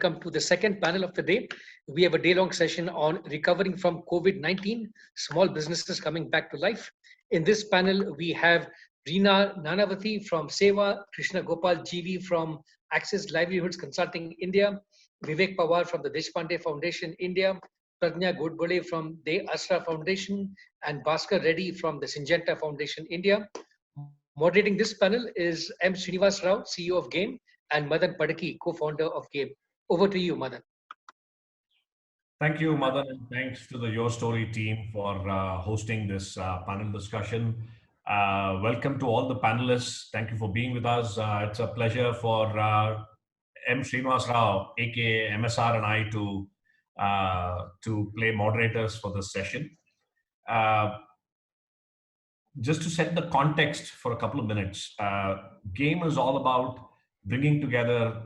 welcome to the second panel of the day. We have a day-long session on recovering from COVID-19, small businesses coming back to life. In this panel, we have Reena Nanavati from Seva, Krishna Gopal GV from Access Livelihoods Consulting India, Vivek Pawar from the Deshpande Foundation India, Pragnya Godbole from the Asra Foundation, and Bhaskar Reddy from the Syngenta Foundation India. Moderating this panel is M. Srinivas Rao, CEO of GAME, and Madan Padaki, co-founder of GAME. Over to you, Madan. Thank you, Madan, and thanks to the Your Story team for hosting this panel discussion. Welcome to all the panelists. Thank you for being with us. It's a pleasure for M. Srinivas Rao, aka MSR, and I to play moderators for this session. Just to set the context for a couple of minutes, GAME is all about bringing together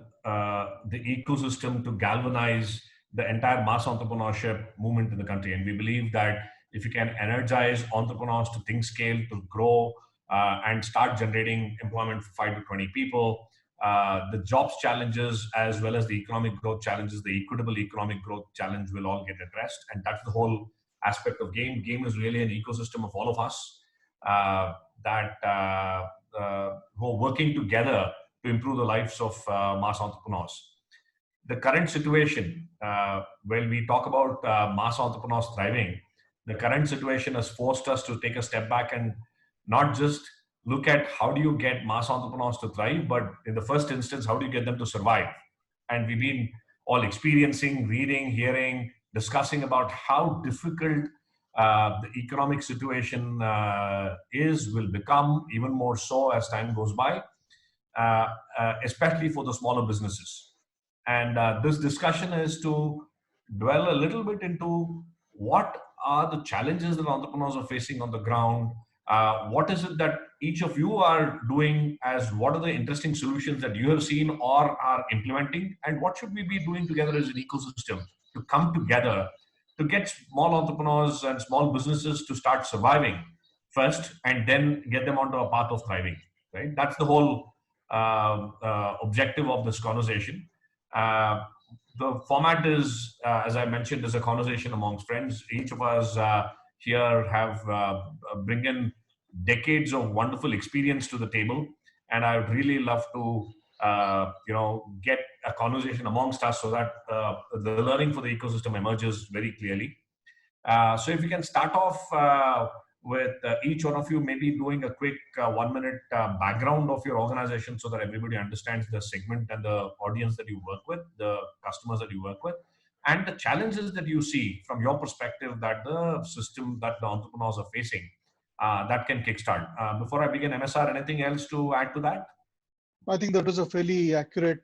the ecosystem to galvanize the entire mass entrepreneurship movement in the country. And we believe that if you can energize entrepreneurs to think scale, to grow, and start generating employment for 5 to 20 people, the jobs challenges as well as the economic growth challenges, the equitable economic growth challenge will all get addressed. And that's the whole aspect of GAME. GAME is really an ecosystem of all of us who are working together to improve the lives of mass entrepreneurs. The current situation, when we talk about mass entrepreneurs thriving, the current situation has forced us to take a step back and not just look at how do you get mass entrepreneurs to thrive, but in the first instance, how do you get them to survive? And we've been all experiencing, reading, hearing, discussing about how difficult the economic situation will become even more so as time goes by, especially for the smaller businesses. And this discussion is to dwell a little bit into what are the challenges that entrepreneurs are facing on the ground. What is it that each of you are doing, as what are the interesting solutions that you have seen or are implementing, and what should we be doing together as an ecosystem to come together to get small entrepreneurs and small businesses to start surviving first and then get them onto a path of thriving, right? That's the whole objective of this conversation. The format is, as I mentioned, is a conversation amongst friends. Each of us here have bring in decades of wonderful experience to the table, and I would really love to get a conversation amongst us so that the learning for the ecosystem emerges very clearly. So if you can start off with each one of you maybe doing a quick 1-minute background of your organization so that everybody understands the segment and the audience that you work with, the customers that you work with, and the challenges that you see from your perspective that the system that the entrepreneurs are facing that can kickstart. Before I begin, MSR, anything else to add to that? I think that was a fairly accurate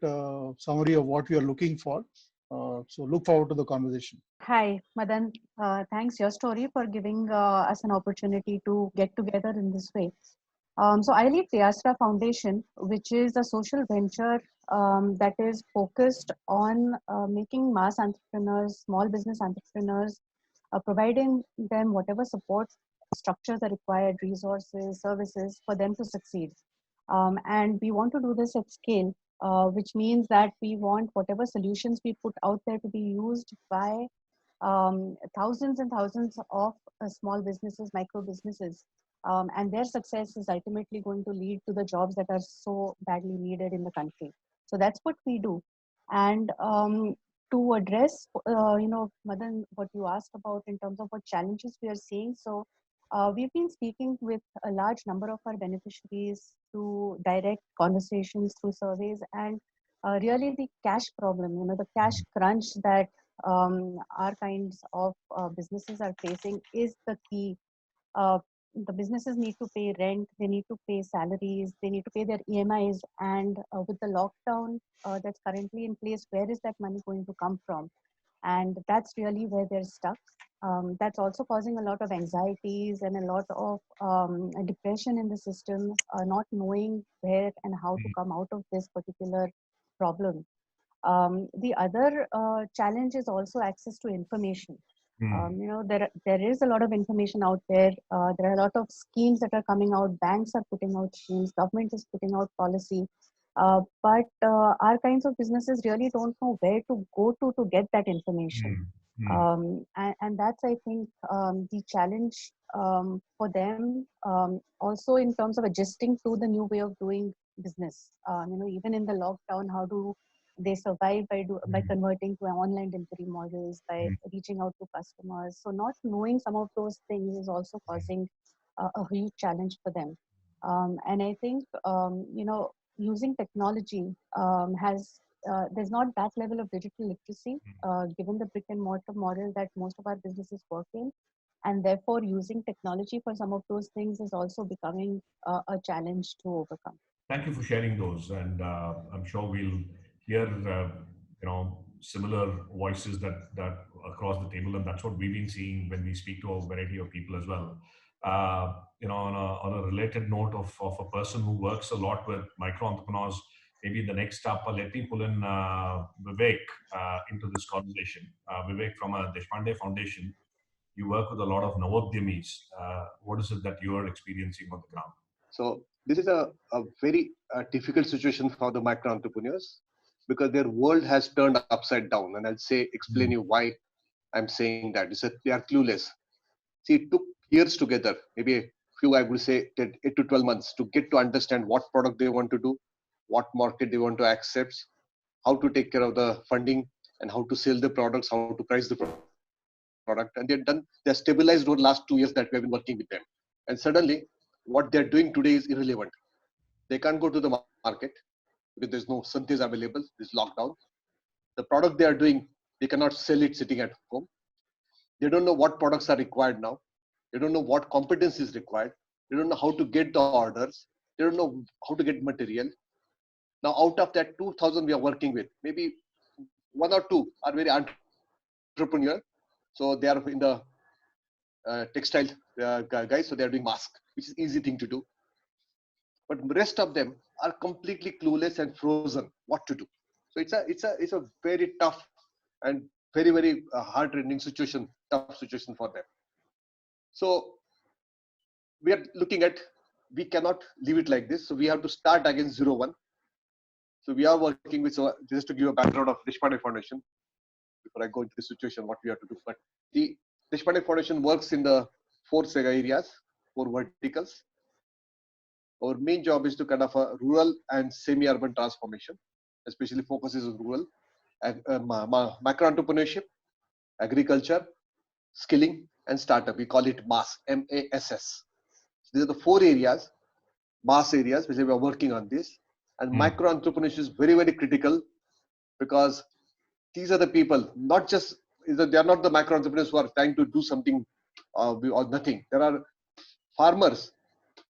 summary of what we are looking for. So look forward to the conversation. Hi, Madan. Thanks, Your Story, for giving us an opportunity to get together in this way. So I lead the Asra Foundation, which is a social venture that is focused on making mass entrepreneurs, small business entrepreneurs, providing them whatever support structures are required, resources, services for them to succeed. And we want to do this at scale, which means that we want whatever solutions we put out there to be used by thousands and thousands of small businesses, micro businesses. And their success is ultimately going to lead to the jobs that are so badly needed in the country. So that's what we do. And to address, Madan, what you asked about in terms of what challenges we are seeing. So we've been speaking with a large number of our beneficiaries through direct conversations, through surveys, and really the cash problem, the cash crunch that our kinds of businesses are facing is the key. The businesses need to pay rent, they need to pay salaries, they need to pay their EMIs, and with the lockdown that's currently in place, where is that money going to come from? And that's really where they're stuck. That's also causing a lot of anxieties and a lot of depression in the system, not knowing where and how to come out of this particular problem. The other challenge is also access to information. There is a lot of information out there. There are a lot of schemes that are coming out. Banks are putting out schemes. Government is putting out policy. But our kinds of businesses really don't know where to go to get that information. And that's, I think, the challenge for them. Also, in terms of adjusting to the new way of doing business. Even in the lockdown, how do they survive by converting to online delivery models, by reaching out to customers? So, not knowing some of those things is also causing a huge challenge for them. And I think using technology there's not that level of digital literacy given the brick and mortar model that most of our businesses work in, and therefore using technology for some of those things is also becoming a challenge to overcome. Thank you for sharing those, and I'm sure we'll hear similar voices that across the table, and that's what we've been seeing when we speak to a variety of people as well. On a related note of a person who works a lot with micro entrepreneurs, maybe the next up, let me pull in Vivek into this conversation. Vivek from a Deshpande Foundation, you work with a lot of Navodyamis. What is it that you are experiencing on the ground? So this is a very difficult situation for the micro entrepreneurs because their world has turned upside down. And I'll explain you why I'm saying that. They are clueless. See, it took years together, maybe a few, I would say 8 to 12 months to get to understand what product they want to do, what market they want to accept, how to take care of the funding, and how to sell the products, how to price the product. And they're stabilized over the last 2 years that we have been working with them. And suddenly, what they're doing today is irrelevant. They can't go to the market because there's no synthesis available, there's lockdown. The product they are doing, they cannot sell it sitting at home. They don't know what products are required now. They don't know what competence is required. They don't know how to get the orders. They don't know how to get material. Now, out of that 2,000 we are working with, maybe 1 or 2 are very entrepreneurial. So they are in the textile guys, so they are doing mask, which is easy thing to do. But the rest of them are completely clueless and frozen what to do. So it's a very tough and very, very heart-rending situation, tough situation for them. So we are looking at, we cannot leave it like this. So we have to start again 0-1. So we are working with, so just to give a background of Deshpande Foundation, before I go into the situation, what we have to do. But the Deshpande Foundation works in the 4 areas, 4 verticals. Our main job is to kind of a rural and semi-urban transformation, especially focuses on rural, macro entrepreneurship, agriculture, skilling, and startup. We call it MASS, M-A-S-S. These are the 4 areas, MASS areas, which we are working on this. And micro entrepreneurship is very, very critical because these are the people, not just, they are not the micro entrepreneurs who are trying to do something or nothing. There are farmers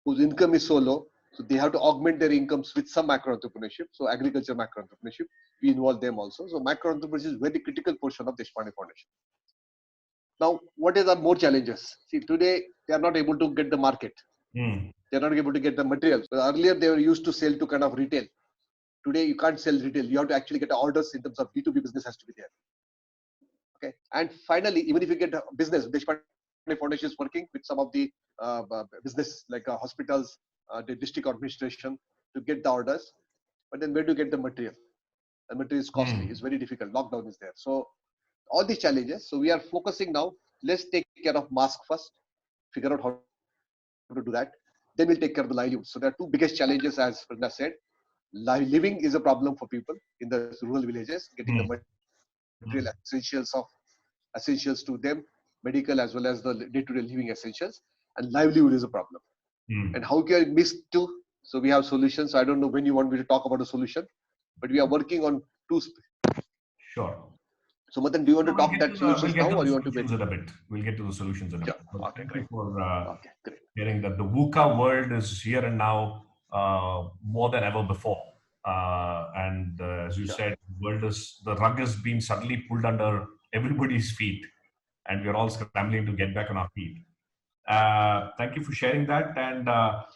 whose income is so low, so they have to augment their incomes with some macro entrepreneurship. So agriculture macro entrepreneurship, we involve them also. So macro entrepreneurship is a very critical portion of the Deshpande Foundation. Now, what are the more challenges? See, today they are not able to get the market. They're not able to get the materials. Earlier, they were used to sell to kind of retail. Today, you can't sell retail. You have to actually get orders in terms of B2B business has to be there. Okay. And finally, even if you get a business, Deshpande Foundation is working with some of the business like hospitals, the district administration to get the orders. But then where do you get the material? The material is costly. It's very difficult. Lockdown is there. So all these challenges. So we are focusing now. Let's take care of mask first. Figure out how to do that. Then we'll take care of the livelihood. So there are 2 biggest challenges, as Vrinda said. Living is a problem for people in the rural villages. Getting the material essentials to them, medical as well as the day-to-day living essentials, and livelihood is a problem. And how can I miss 2? So we have solutions. I don't know when you want me to talk about a solution, but we are working on 2. Sure. So Madan, do you want to talk that solutions now, or you want to wait? In a bit. We'll get to the solutions in a bit. Okay, Thank great. you for Great. hearing that the VUCA world is here and now more than ever before. And as you said, the rug has been suddenly pulled under everybody's feet, and we're all scrambling to get back on our feet. Thank you for sharing that. And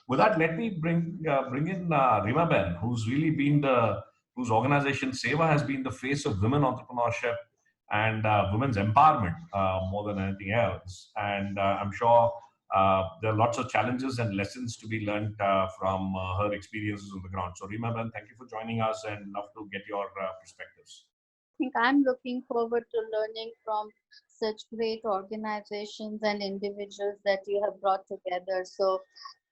with that, let me bring in Rima Ben, who's really been whose organization Seva has been the face of women entrepreneurship and women's empowerment more than anything else. And I'm sure there are lots of challenges and lessons to be learned from her experiences on the ground. So Rima Ben, thank you for joining us and love to get your perspectives. I think I'm looking forward to learning from such great organizations and individuals that you have brought together. So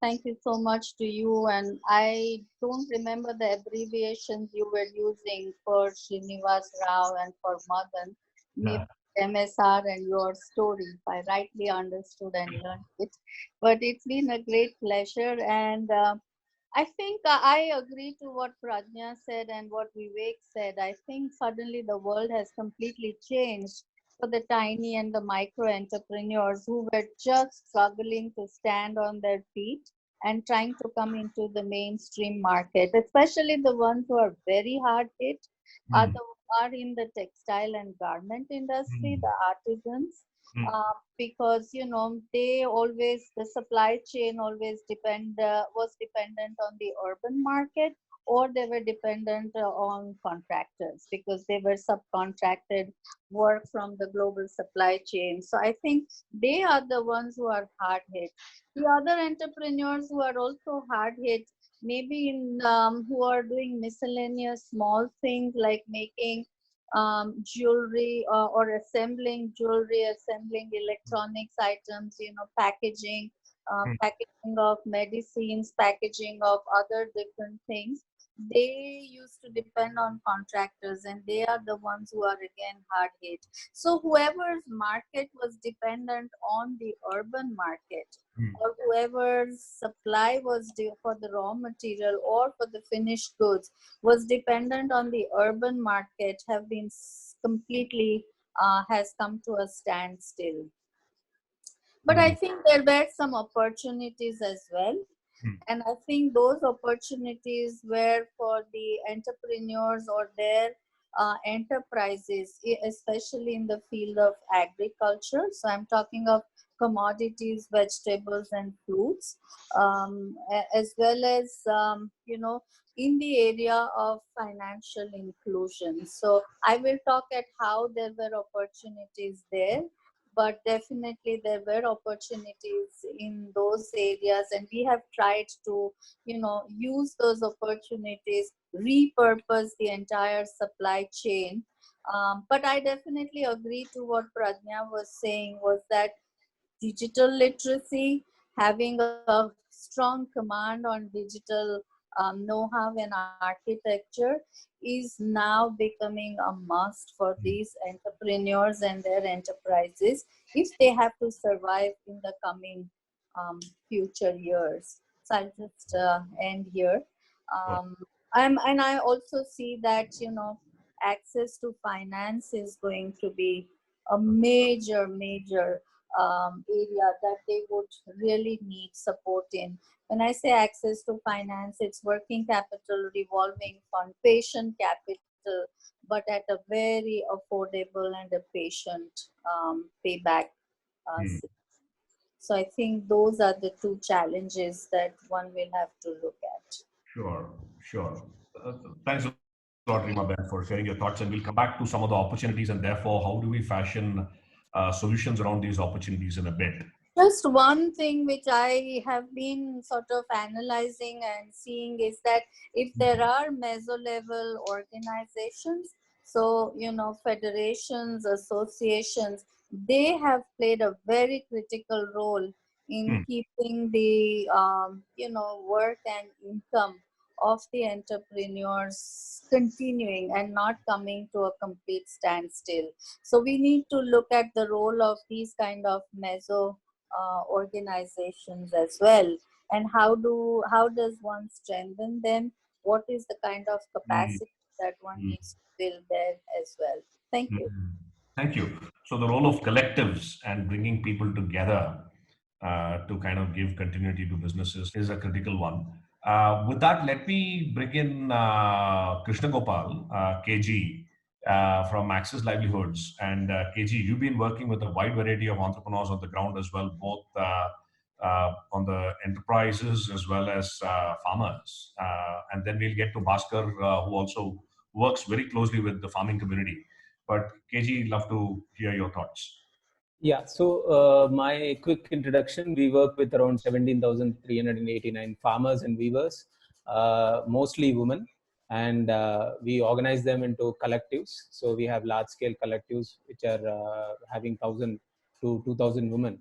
thank you so much to you. And I don't remember the abbreviations you were using for Srinivas Rao and for Madan. Maybe MSR and your story, if I rightly understood and learned it. But it's been a great pleasure. And I think I agree to what Prajna said and what Vivek said. I think suddenly the world has completely changed for the tiny and the micro entrepreneurs who were just struggling to stand on their feet and trying to come into the mainstream market, especially the ones who are very hard hit, are in the textile and garment industry, the artisans. Because they always, the supply chain always was dependent on the urban market, or they were dependent on contractors because they were subcontracted work from the global supply chain. So I think they are the ones who are hard hit. The other entrepreneurs who are also hard hit, maybe who are doing miscellaneous small things like making jewelry or assembling jewelry, assembling electronics items, packaging, packaging of medicines, packaging of other different things. They used to depend on contractors, and they are the ones who are again hard hit. So whoever's market was dependent on the urban market, or whoever's supply was due for the raw material or for the finished goods was dependent on the urban market, have been completely has come to a standstill. But I think there were some opportunities as well. And I think those opportunities were for the entrepreneurs or their enterprises, especially in the field of agriculture. So I'm talking of commodities, vegetables, and fruits, as well as, in the area of financial inclusion. So I will talk at how there were opportunities there, but definitely there were opportunities in those areas, and we have tried to use those opportunities, repurpose the entire supply chain. But I definitely agree to what Prajna was saying, was that digital literacy, having a strong command on digital know-how and architecture is now becoming a must for these entrepreneurs and their enterprises if they have to survive in the coming future years. So I'll just end here. And I also see that, access to finance is going to be a major area that they would really need support in. When I say access to finance, it's working capital, revolving fund, patient capital, but at a very affordable and a patient payback. So I think those are the two challenges that one will have to look at. Sure. Thanks a lot, Rima Ben, for sharing your thoughts. And we'll come back to some of the opportunities and therefore how do we fashion solutions around these opportunities in a bit. Just one thing which I have been sort of analyzing and seeing is that if there are meso-level organizations, so, federations, associations, they have played a very critical role in keeping the, work and income of the entrepreneurs continuing and not coming to a complete standstill. So we need to look at the role of these kind of meso organizations as well, and how does one strengthen them? What is the kind of capacity that one needs to build there as well? Thank you. Thank you. So the role of collectives and bringing people together to kind of give continuity to businesses is a critical one. With that, let me bring in Krishna Gopal, KG, from Access Livelihoods. And KG, you've been working with a wide variety of entrepreneurs on the ground as well, both on the enterprises as well as farmers. And then we'll get to Bhaskar, who also works very closely with the farming community. But KG, love to hear your thoughts. Yeah, so my quick introduction, we work with around 17,389 farmers and weavers, mostly women, and we organize them into collectives. So we have large scale collectives which are having 1,000 to 2,000 women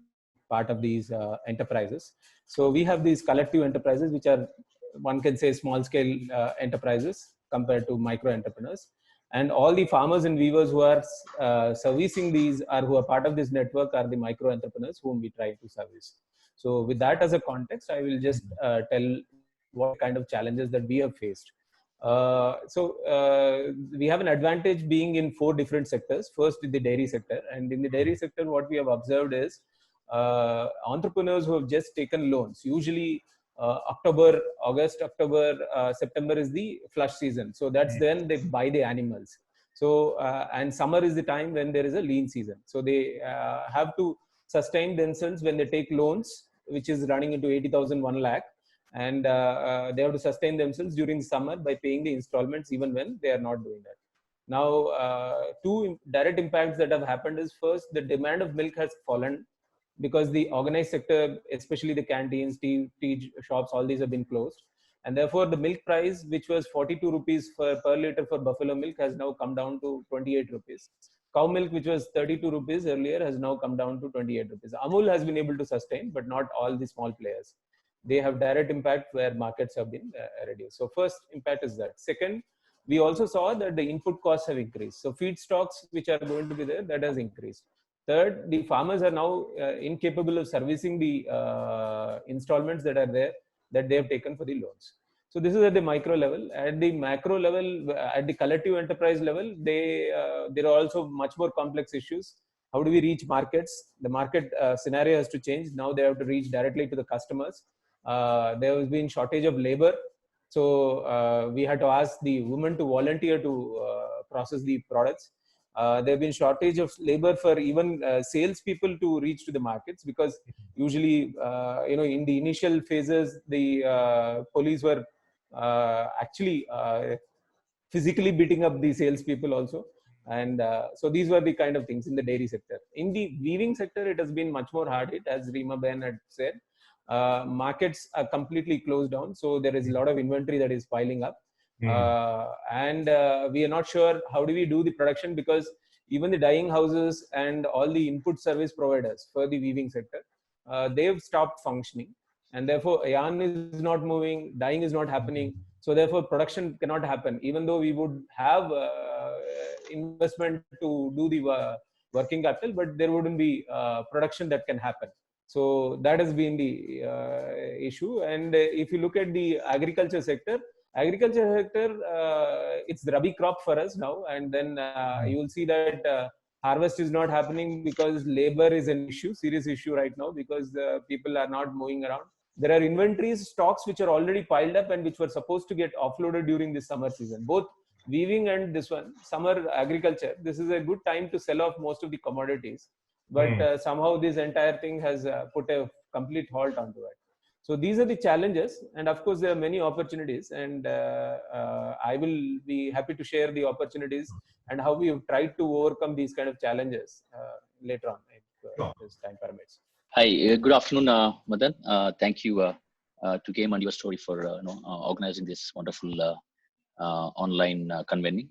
part of these enterprises. So we have these collective enterprises which are, one can say, small scale enterprises compared to micro entrepreneurs, and all the farmers and weavers who are servicing these, or who are part of this network, are the micro entrepreneurs whom we try to service. So with that as a context, I will just tell what kind of challenges that we have faced. We have an advantage being in 4 different sectors. First, in the dairy sector, and in the dairy sector, what we have observed is entrepreneurs who have just taken loans, usually October, August, October, September is the flush season. So that's then they buy the animals. So, and summer is the time when there is a lean season. So they have to sustain themselves when they take loans, which is running into 80,000, 1 lakh. And they have to sustain themselves during summer by paying the installments, even when they are not doing that. Now, 2 direct impacts that have happened is, first, the demand of milk has fallen because the organized sector, especially the canteens, tea shops, all these have been closed. And therefore, the milk price, which was 42 rupees per liter for buffalo milk, has now come down to 28 rupees. Cow milk, which was 32 rupees earlier, has now come down to 28 rupees. Amul has been able to sustain, but not all the small players. They have direct impact where markets have been reduced. So first impact is that. Second, we also saw that the input costs have increased. So feedstocks, which are going to be there, that has increased. Third, the farmers are now incapable of servicing the installments that are there, that they have taken for the loans. So this is at the micro level. At the macro level, at the collective enterprise level, there are also much more complex issues. How do we reach markets? The market scenario has to change. Now they have to reach directly to the customers. There has been shortage of labor. So we had to ask the women to volunteer to process the products. There have been shortage of labor for even salespeople to reach to the markets, because usually, in the initial phases, the police were actually physically beating up the salespeople also. And so these were the kind of things in the dairy sector. In the weaving sector, it has been much more hard hit, as Reema Ben had said. Markets are completely closed down, so there is a lot of inventory that is piling up. And we are not sure how do we do the production, because even the dyeing houses and all the input service providers for the weaving sector, they've stopped functioning, and therefore yarn is not moving, dyeing is not happening. So therefore production cannot happen, even though we would have investment to do the working capital, but there wouldn't be production that can happen. So that has been the issue. And if you look at the agriculture sector, it's the rabi crop for us now, and then you will see that harvest is not happening because labor is an issue, serious issue right now, because people are not moving around. There are inventories, stocks which are already piled up and which were supposed to get offloaded during the summer season. Both weaving and this one, summer agriculture, this is a good time to sell off most of the commodities. But somehow this entire thing has put a complete halt onto it. So these are the challenges, and of course there are many opportunities, and I will be happy to share the opportunities and how we have tried to overcome these kind of challenges later on, if this time permits. Hi, good afternoon, Madan. Thank you to Game and Your Story for organizing this wonderful online convening.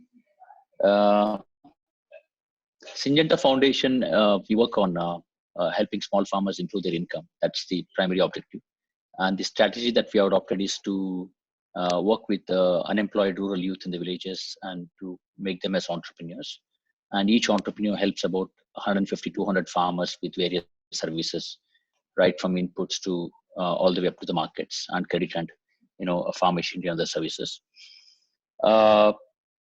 Syngenta Foundation, we work on helping small farmers improve their income. That's the primary objective. And the strategy that we have adopted is to work with unemployed rural youth in the villages and to make them as entrepreneurs. And each entrepreneur helps about 150, 200 farmers with various services, right from inputs to all the way up to the markets and credit and farm machinery and other services.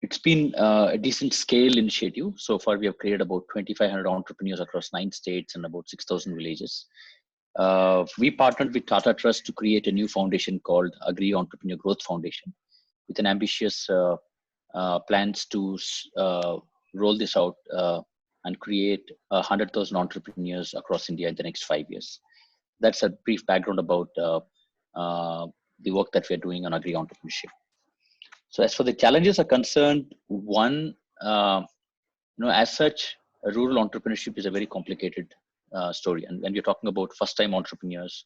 It's been a decent scale initiative. So far, we have created about 2,500 entrepreneurs across 9 states and about 6,000 villages. We partnered with Tata Trust to create a new foundation called Agri Entrepreneur Growth Foundation, with an ambitious plans to roll this out and create 100,000 entrepreneurs across India in the next 5 years. That's a brief background about the work that we're doing on agri entrepreneurship. So as for the challenges are concerned, one, as such, rural entrepreneurship is a very complicated story. And when we're talking about first-time entrepreneurs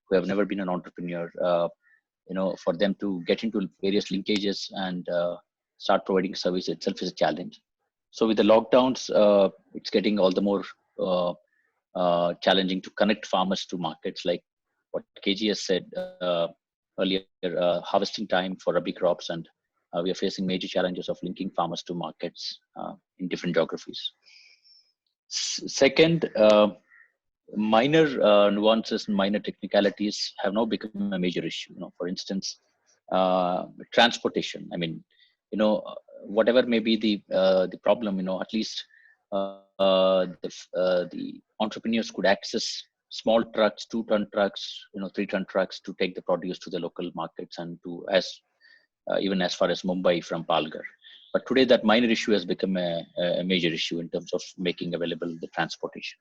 who have never been an entrepreneur, for them to get into various linkages and start providing service itself is a challenge. So with the lockdowns, it's getting all the more challenging to connect farmers to markets, like what KG has said earlier, harvesting time for Rabi crops, and we are facing major challenges of linking farmers to markets in different geographies. Second, minor nuances and minor technicalities have now become a major issue. For instance, transportation. I mean, whatever may be the problem, at least the entrepreneurs could access small trucks, 2-ton trucks, 3-ton trucks to take the produce to the local markets and to even as far as Mumbai from Palghar. But today that minor issue has become a major issue in terms of making available the transportation.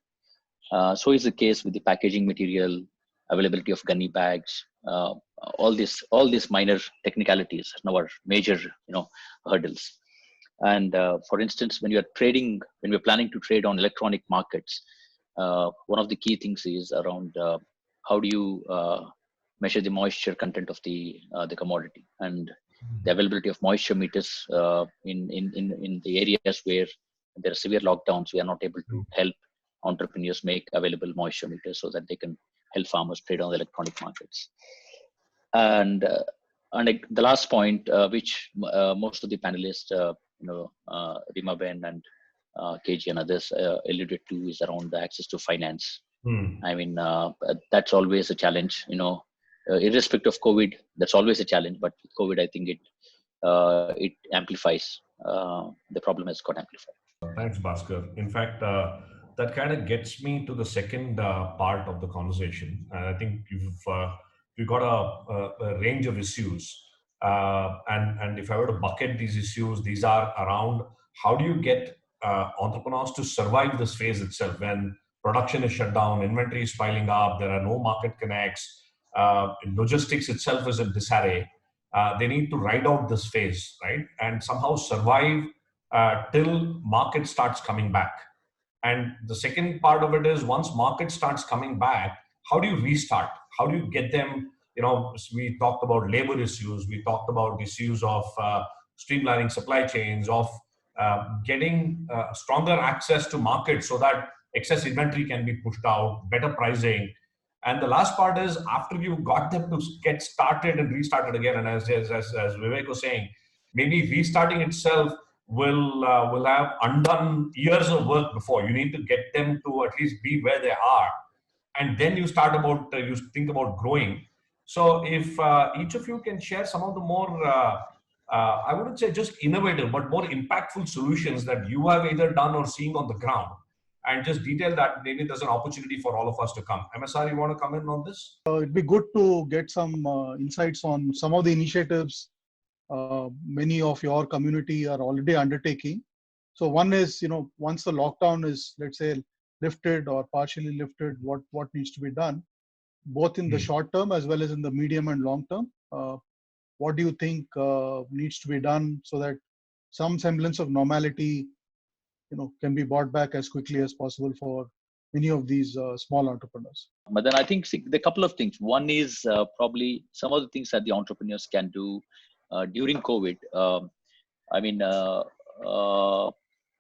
So is the case with the packaging material, availability of gunny bags, all these minor technicalities now are major, hurdles. And for instance, when we're planning to trade on electronic markets, one of the key things is around how do you measure the moisture content of the commodity, and the availability of moisture meters in the areas where there are severe lockdowns. We are not able to help entrepreneurs make available moisture meters so that they can help farmers trade on the electronic markets. And the last point, which most of the panelists, Rima Ben and KG and others alluded to, is around the access to finance. I mean, that's always a challenge, irrespective of COVID, that's always a challenge. But with COVID, I think it amplifies, the problem has got amplified. Thanks, Bhaskar. In fact, that kind of gets me to the second part of the conversation. And I think we've got a range of issues. And if I were to bucket these issues, these are around how do you get entrepreneurs to survive this phase itself when production is shut down, inventory is piling up, there are no market connects, logistics itself is in disarray. They need to ride out this phase, right? And somehow survive till market starts coming back. And the second part of it is, once market starts coming back, how do you restart? How do you get them? We talked about labor issues. We talked about issues of streamlining supply chains, of getting stronger access to markets so that excess inventory can be pushed out, better pricing. And the last part is, after you've got them to get started and restarted again, and as Vivek was saying, maybe restarting itself will have undone years of work before. You need to get them to at least be where they are, and then you think about growing. So if each of you can share some of the more, I wouldn't say just innovative, but more impactful solutions that you have either done or seeing on the ground, and just detail that, maybe there's an opportunity for all of us to come. MSR, you want to come in on this? It'd be good to get some insights on some of the initiatives many of your community are already undertaking. So one is, once the lockdown is, let's say, lifted or partially lifted, what needs to be done, both in the short term as well as in the medium and long term. What do you think needs to be done so that some semblance of normality, can be brought back as quickly as possible for many of these small entrepreneurs? But then I think the couple of things. One is probably some of the things that the entrepreneurs can do during COVID.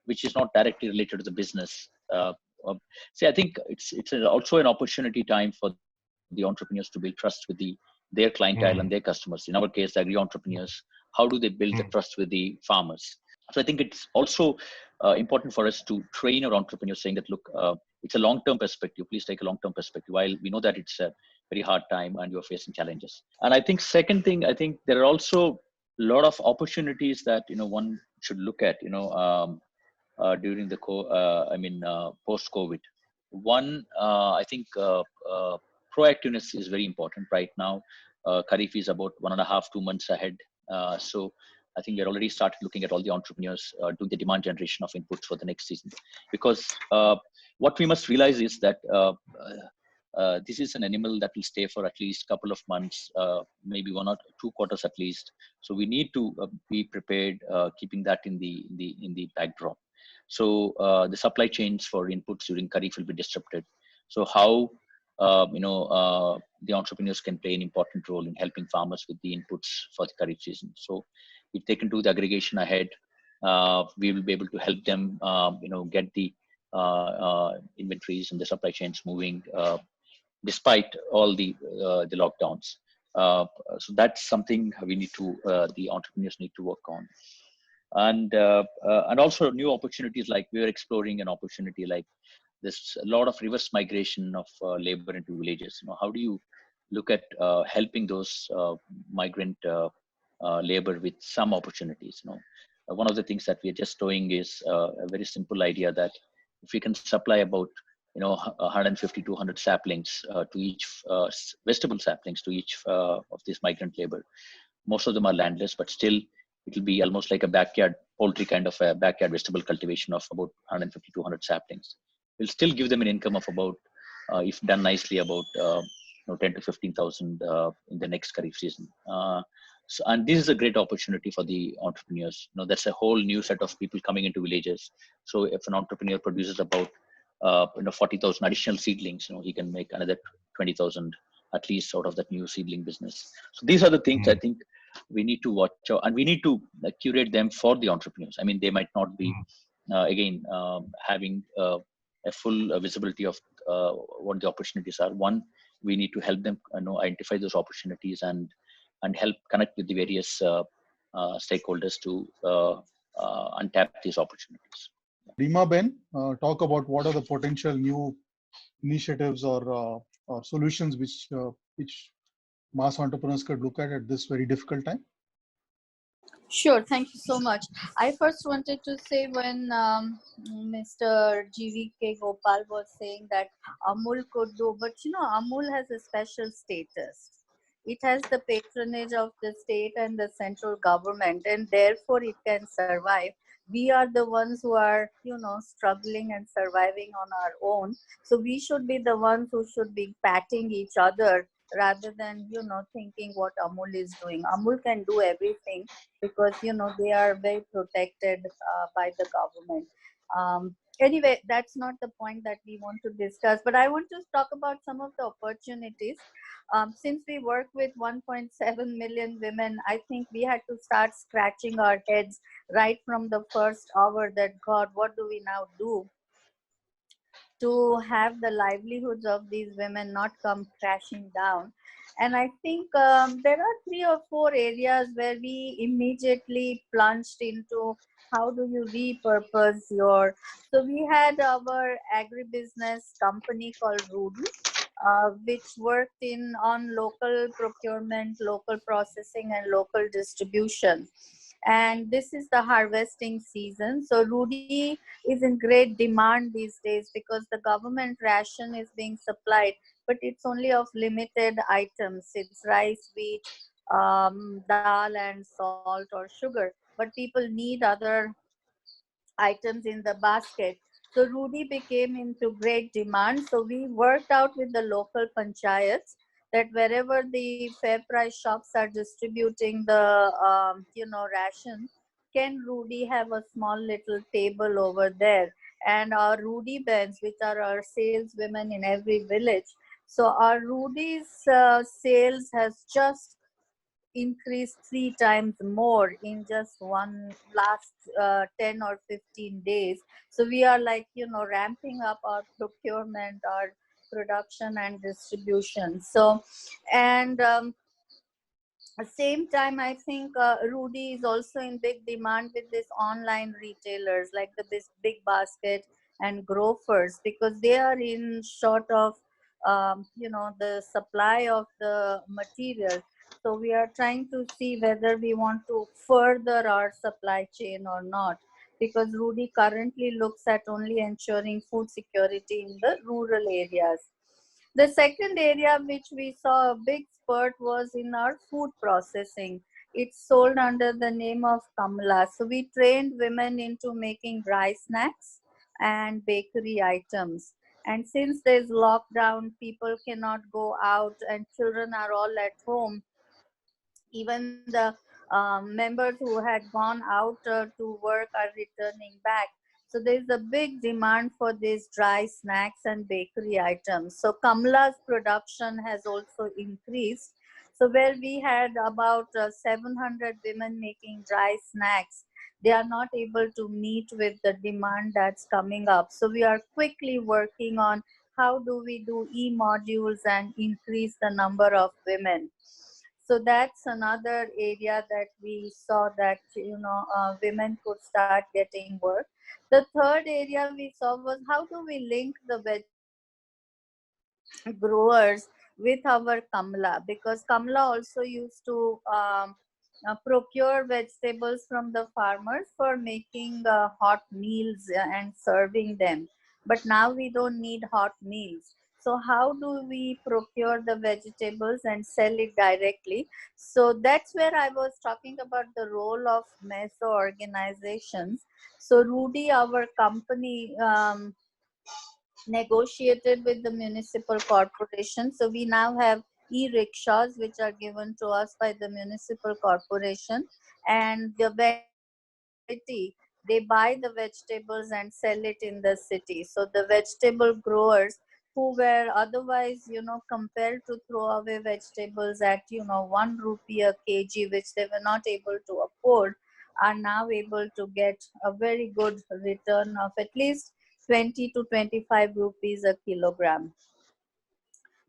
Which is not directly related to the business. I think it's also an opportunity time for the entrepreneurs to build trust with their clientele and their customers. In our case, the agri-entrepreneurs, how do they build the trust with the farmers? So I think it's also important for us to train our entrepreneurs, saying that, look, it's a long-term perspective. Please take a long-term perspective. While we know that it's a very hard time and you're facing challenges. And I think second thing, I think there are also a lot of opportunities that, one should look at, during the post-COVID. One, I think proactiveness is very important right now. Kharif is about 1.5-2 months ahead. So I think we're already started looking at all the entrepreneurs doing the demand generation of inputs for the next season. Because what we must realize is that this is an animal that will stay for at least a couple of months, maybe 1 or 2 quarters at least. So we need to be prepared, keeping that in the backdrop. So the supply chains for inputs during Kharif will be disrupted. So how the entrepreneurs can play an important role in helping farmers with the inputs for the Kharif season. So if they can do the aggregation ahead, we will be able to help them, get the inventories and the supply chains moving despite all the lockdowns. So that's something we need to, the entrepreneurs need to work on. And also new opportunities, like we are exploring an opportunity like there's a lot of reverse migration of labor into villages. How do you look at helping those migrant labor with some opportunities? One of the things that we are just doing is a very simple idea that if we can supply about 150 to 200 saplings to each vegetable saplings to each of these migrant labor. Most of them are landless, but still it will be almost like a backyard poultry kind of a backyard vegetable cultivation of about 150 to 200 saplings. We'll still give them an income of about, if done nicely, about 10 to 15,000 in the next Kharif season. And this is a great opportunity for the entrepreneurs. That's a whole new set of people coming into villages. So if an entrepreneur produces about 40,000 additional seedlings, he can make another 20,000 at least out of that new seedling business. So these are the things I think we need to watch out, and we need to curate them for the entrepreneurs. I mean, they might not be having a full visibility of what the opportunities are. One, we need to help them identify those opportunities and help connect with the various stakeholders to untap these opportunities. Rima Ben, talk about what are the potential new initiatives or solutions which mass entrepreneurs could look at this very difficult time. Sure, thank you so much. I first wanted to say when Mr. GVK Gopal was saying that Amul could do, but Amul has a special status. It has the patronage of the state and the central government, and therefore it can survive. We are the ones who are, struggling and surviving on our own. So we should be the ones who should be patting each other rather than, thinking what Amul is doing. Amul can do everything because, they are very protected by the government. Anyway, that's not the point that we want to discuss, but I want to talk about some of the opportunities. Since we work with 1.7 million women, I think we had to start scratching our heads right from the first hour that, God, what do we now do to have the livelihoods of these women not come crashing down? And I think there are 3 or 4 areas where we immediately plunged into how do you repurpose your... So we had our agribusiness company called Rudy, which worked on local procurement, local processing, and local distribution. And this is the harvesting season. So Rudy is in great demand these days because the government ration is being supplied, but it's only of limited items. It's rice, wheat, dal, and salt or sugar. But people need other items in the basket. So Rudy became into great demand. So we worked out with the local panchayats that wherever the fair price shops are distributing the ration, can Rudy have a small little table over there? And our Rudy Bens, which are our saleswomen in every village. So our Rudy's sales has just increased 3 times more in just one last 10 or 15 days. So we are ramping up our procurement, our production and distribution. So, and at the same time, I think Rudy is also in big demand with this online retailers like the Big Basket and Grofers, because they are in short of the supply of the material. So we are trying to see whether we want to further our supply chain or not, because Rudy currently looks at only ensuring food security in the rural areas. The second area which we saw a big spurt was in our food processing. It's sold under the name of Kamala. So we trained women into making dry snacks and bakery items. And since there's lockdown, people cannot go out and children are all at home. Even the members who had gone out to work are returning back. So there's a big demand for these dry snacks and bakery items. So Kamla's production has also increased. So where we had about 700 women making dry snacks, they are not able to meet with the demand that's coming up. So we are quickly working on how do we do e-modules and increase the number of women. So that's another area that we saw that, women could start getting work. The third area we saw was how do we link the growers with our Kamla, because Kamla also used to procure vegetables from the farmers for making hot meals and serving them. But now we don't need hot meals. So how do we procure the vegetables and sell it directly? So that's where I was talking about the role of meso organizations. So Rudy, our company, negotiated with the municipal corporation. So we now have e-rickshaws which are given to us by the municipal corporation, and the variety, they buy the vegetables and sell it in the city. So the vegetable growers who were otherwise, compelled to throw away vegetables at, 1 rupee a kg, which they were not able to afford, are now able to get a very good return of at least 20 to 25 rupees a kilogram.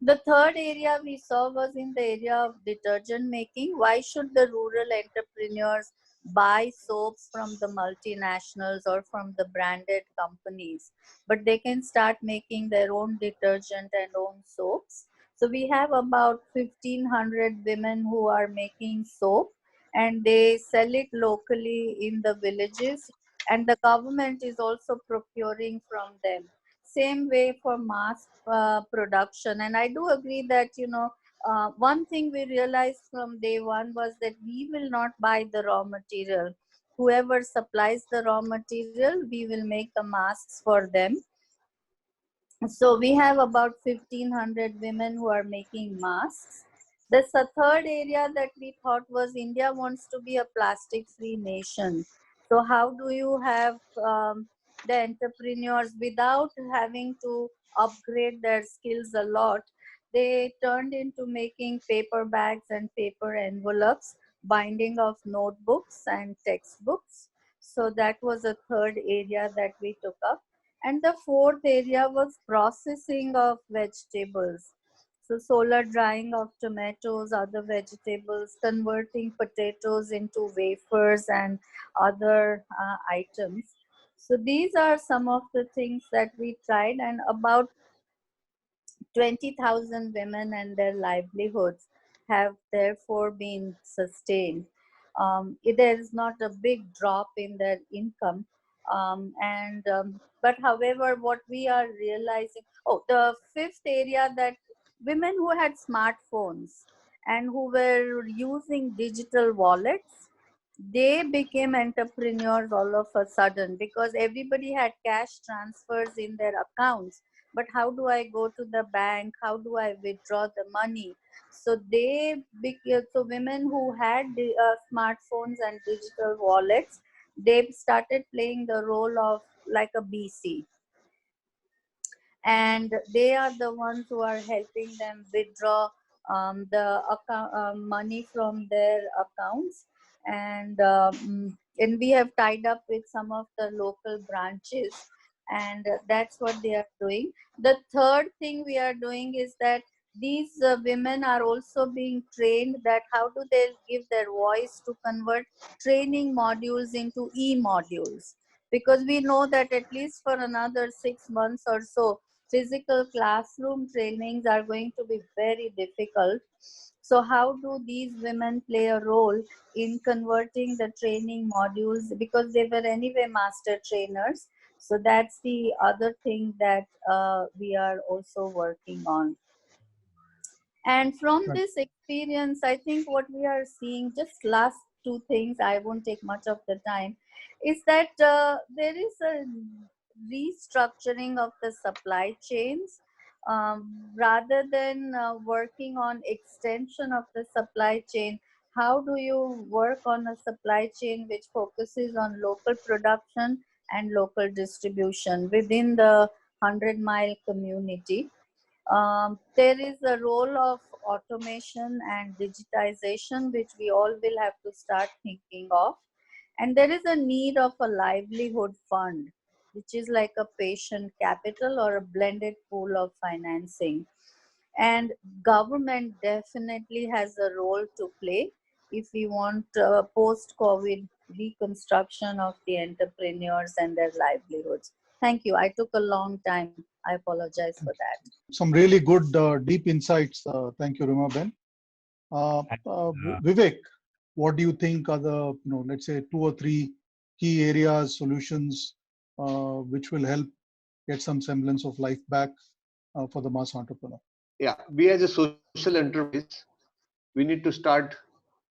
The third area we saw was in the area of detergent making. Why should the rural entrepreneurs buy soaps from the multinationals or from the branded companies? But they can start making their own detergent and own soaps. So we have about 1,500 women who are making soap, and they sell it locally in the villages, and the government is also procuring from them. Same way for mass production. And I do agree that, one thing we realized from day one was that we will not buy the raw material. Whoever supplies the raw material, we will make the masks for them. So we have about 1,500 women who are making masks. The third area that we thought was India wants to be a plastic-free nation. So how do you have the entrepreneurs without having to upgrade their skills a lot? They turned into making paper bags and paper envelopes, binding of notebooks and textbooks. So that was a third area that we took up. And the fourth area was processing of vegetables. So solar drying of tomatoes, other vegetables, converting potatoes into wafers and other items. So these are some of the things that we tried, and about 20,000 women and their livelihoods have therefore been sustained. There is not a big drop in their income. But however, what we are realizing, the fifth area, that women who had smartphones and who were using digital wallets, they became entrepreneurs all of a sudden, because everybody had cash transfers in their accounts. But how do I go to the bank? How do I withdraw the money? So so women who had smartphones and digital wallets, they started playing the role of like a BC, and they are the ones who are helping them withdraw the account, money from their accounts. And we have tied up with some of the local branches, and that's what they are doing. The third thing we are doing is that these women are also being trained that how do they give their voice to convert training modules into e-modules, because we know that at least for another 6 months or so, physical classroom trainings are going to be very difficult. So how do these women play a role in converting the training modules, because they were anyway master trainers? So that's the other thing that we are also working on. And from Right. this experience, I think what we are seeing, just last two things, I won't take much of the time, is that there is a restructuring of the supply chains. Rather than working on extension of the supply chain, how do you work on a supply chain which focuses on local production and local distribution within the 100-mile community. There is a role of automation and digitization, which we all will have to start thinking of. And there is a need of a livelihood fund, which is like a patient capital or a blended pool of financing. And government definitely has a role to play if we want post-COVID reconstruction of the entrepreneurs and their livelihoods. Thank you. I took a long time. I apologize for that. Some really good deep insights. Thank you, Rima Ben. Vivek, what do you think are the, let's say 2 or 3 key areas, solutions, which will help get some semblance of life back for the mass entrepreneur? Yeah, we as a social enterprise, we need to start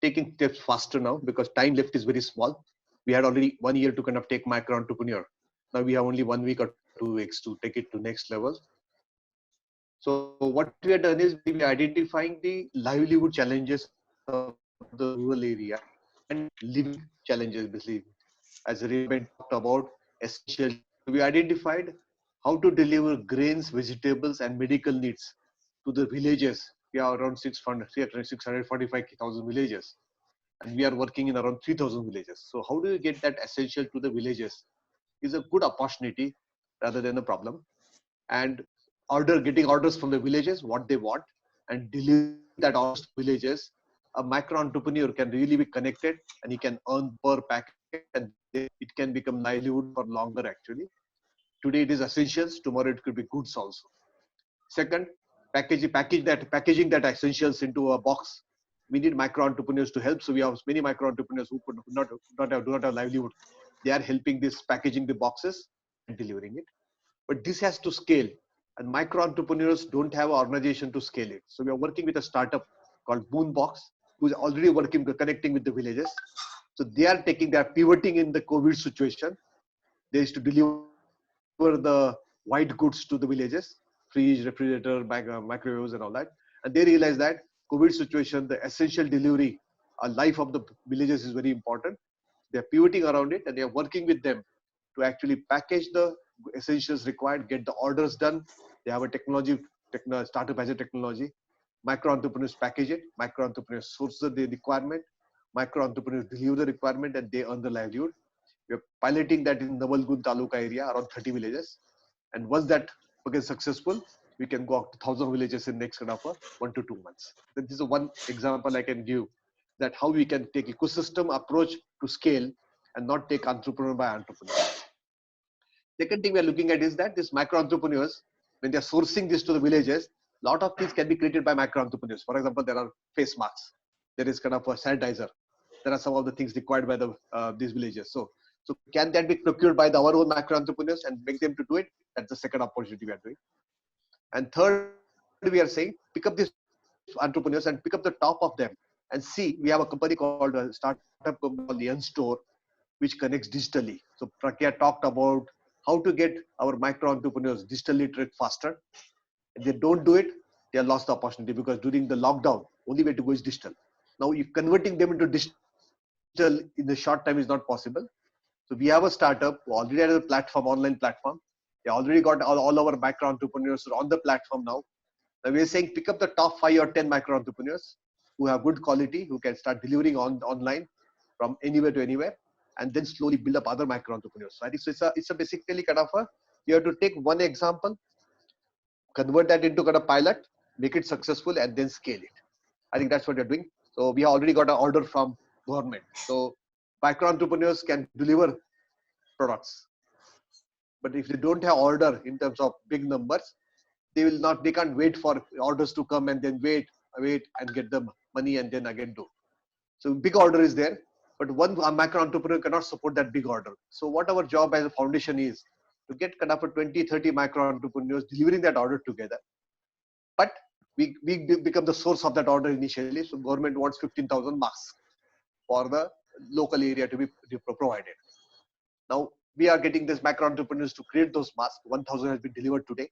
taking steps faster now because time left is very small. We had already 1 year to kind of take micro entrepreneur. Now we have only 1 week or 2 weeks to take it to next level. So what we have done is we are identifying the livelihood challenges of the rural area and living challenges, basically, as Rima talked about, essential. We identified how to deliver grains, vegetables, and medical needs to the villages. We are around 645,000 villages, and we are working in around 3,000 villages. So how do you get that essential to the villages is a good opportunity rather than a problem. And getting orders from the villages, what they want, and deliver that orders to villages. A micro entrepreneur can really be connected and he can earn per packet and it can become livelihood for longer actually. Today it is essentials, tomorrow it could be goods also. Second, packaging that essentials into a box. We need micro entrepreneurs to help. So we have many micro entrepreneurs who do not have livelihood. They are helping this packaging the boxes and delivering it. But this has to scale, and micro entrepreneurs don't have an organization to scale it. So we are working with a startup called Moonbox, who's already connecting with the villages. So they are pivoting in the COVID situation. They used to deliver the white goods to the villages, fridge, refrigerator, microwaves and all that. And they realize that COVID situation, the essential delivery, life of the villages is very important. They're pivoting around it and they're working with them to actually package the essentials required, get the orders done. They have a startup has a technology. Micro entrepreneurs package it, micro entrepreneurs source the requirement, micro entrepreneurs deliver the requirement, and they earn the livelihood. We are piloting that in Navalgund Taluka area, around 30 villages. And once that becomes successful, we can go up to 1,000 villages in next kind of 1 to 2 months. This is one example I can give that how we can take ecosystem approach to scale and not take entrepreneur by entrepreneur. Second thing we are looking at is that these micro entrepreneurs, when they are sourcing this to the villages, a lot of things can be created by micro entrepreneurs. For example, there are face masks. There is kind of a sanitizer. There are some of the things required by these villages. So can that be procured by our own micro entrepreneurs and make them to do it? That's the second opportunity we are doing. And third, we are saying pick up these entrepreneurs and pick up the top of them and see. We have a company called a startup company called the Unstore, which connects digitally. So Prakya talked about how to get our micro entrepreneurs digital literate faster. If they don't do it, they have lost the opportunity because during the lockdown, only way to go is digital. Now, if converting them into digital in the short time is not possible. So we have a startup who already has a platform, online platform. They already got all our micro entrepreneurs on the platform now. Now we are saying pick up the top 5 or 10 micro entrepreneurs who have good quality, who can start delivering online from anywhere to anywhere, and then slowly build up other micro entrepreneurs. So I think so it's a basically kind of you have to take one example, convert that into kind of pilot, make it successful, and then scale it. I think that's what you're doing. So we have already got an order from government. So micro entrepreneurs can deliver products, but if they don't have order in terms of big numbers, they can't wait for orders to come and then wait and get the money and then again do. So big order is there, but a micro entrepreneur cannot support that big order. So what our job as a foundation is to get kind of a 20-30 micro entrepreneurs delivering that order together. But we become the source of that order initially. So government wants 15,000 masks for the local area to be provided. Now we are getting these micro entrepreneurs to create those masks. 1,000 has been delivered today.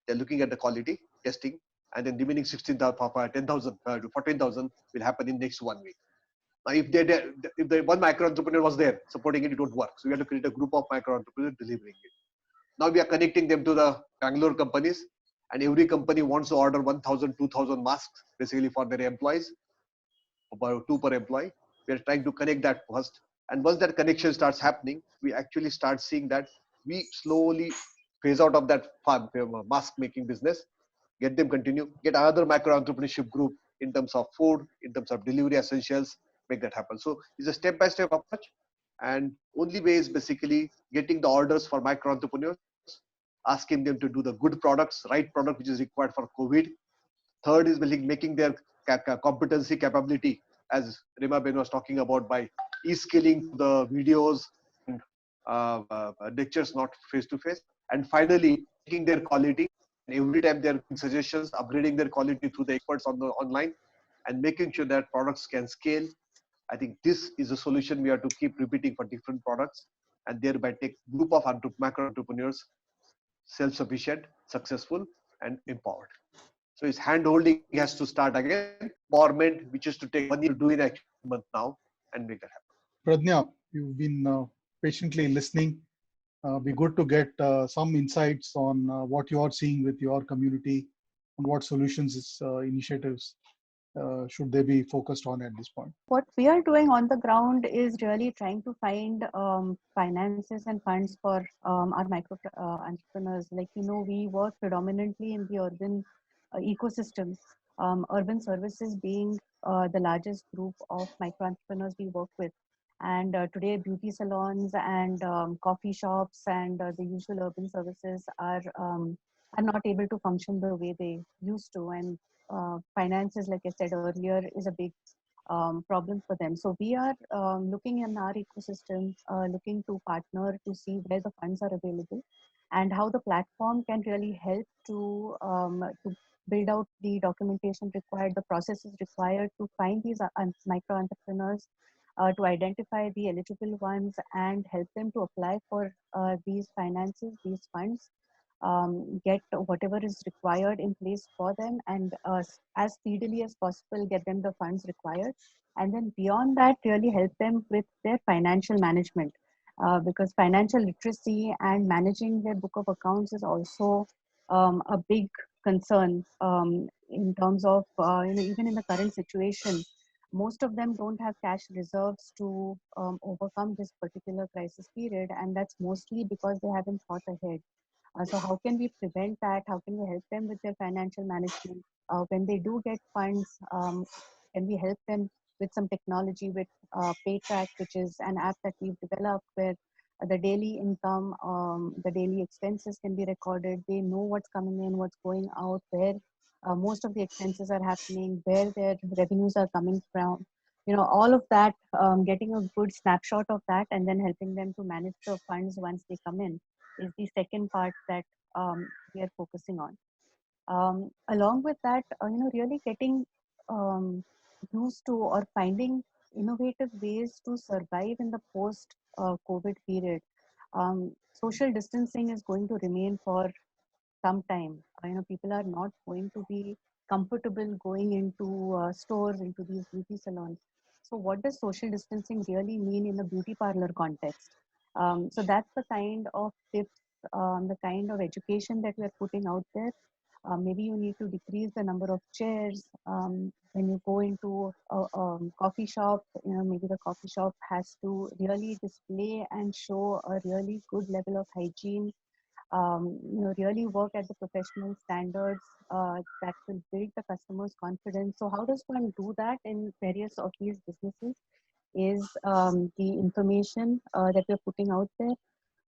They're looking at the quality, testing, and then remaining 10,000 to 14,000 will happen in next 1 week. Now, if the one micro entrepreneur was there supporting it, it would work. So we have to create a group of micro entrepreneurs delivering it. Now we are connecting them to the Bangalore companies, and every company wants to order 1,000, 2,000 masks basically for their employees, about 2 per employee. We are trying to connect that first. And once that connection starts happening, we actually start seeing that we slowly phase out of that mask making business, get them continue, get another micro entrepreneurship group in terms of food, in terms of delivery essentials, make that happen. So it's a step-by-step approach. And only way is basically getting the orders for micro entrepreneurs, asking them to do the good products, right product which is required for COVID. Third is making their competency capability, as Rima Ben was talking about, by e-skilling the videos and lectures, not face-to-face. And finally, taking their quality. Every time they're giving suggestions, upgrading their quality through the experts on the online, and making sure that products can scale. I think this is a solution we have to keep repeating for different products, and thereby take group of micro entrepreneurs self-sufficient, successful, and empowered. So his hand-holding has to start again. Empowerment, which is to take 1 year to do in a month now, and make that happen. Pradnya, you've been patiently listening. Be good to get some insights on what you are seeing with your community and what solutions, initiatives should they be focused on at this point. What we are doing on the ground is really trying to find finances and funds for our micro entrepreneurs. Like, we work predominantly in the urban ecosystem, urban services being the largest group of micro entrepreneurs we work with. And today, beauty salons and coffee shops and the usual urban services are not able to function the way they used to. And finances, like I said earlier, is a big problem for them. So we are looking in our ecosystem, looking to partner to see where the funds are available and how the platform can really help to build out the documentation required, the processes required to find these micro entrepreneurs, to identify the eligible ones and help them to apply for these finances, these funds, get whatever is required in place for them, and as speedily as possible get them the funds required. And then beyond that, really help them with their financial management, because financial literacy and managing their book of accounts is also a big concern in terms of, even in the current situation. Most of them don't have cash reserves to overcome this particular crisis period, and that's mostly because they haven't thought ahead. So how can we prevent that? How can we help them with their financial management? When they do get funds, can we help them with some technology, with PayTrack, which is an app that we've developed where the daily income, the daily expenses can be recorded. They know what's coming in, what's going out, where most of the expenses are happening, where their revenues are coming from. All of that, getting a good snapshot of that and then helping them to manage the funds once they come in is the second part that we are focusing on. Along with that, really getting used to or finding innovative ways to survive in the post-COVID period. Social distancing is going to remain for some time. People are not going to be comfortable going into stores, into these beauty salons. So what does social distancing really mean in a beauty parlor context? So that's the kind of tips, the kind of education that we're putting out there. Maybe you need to decrease the number of chairs. When you go into a coffee shop, maybe the coffee shop has to really display and show a really good level of hygiene. Really work at the professional standards that will build the customer's confidence. So how does one do that in various of these businesses is the information that we're putting out there.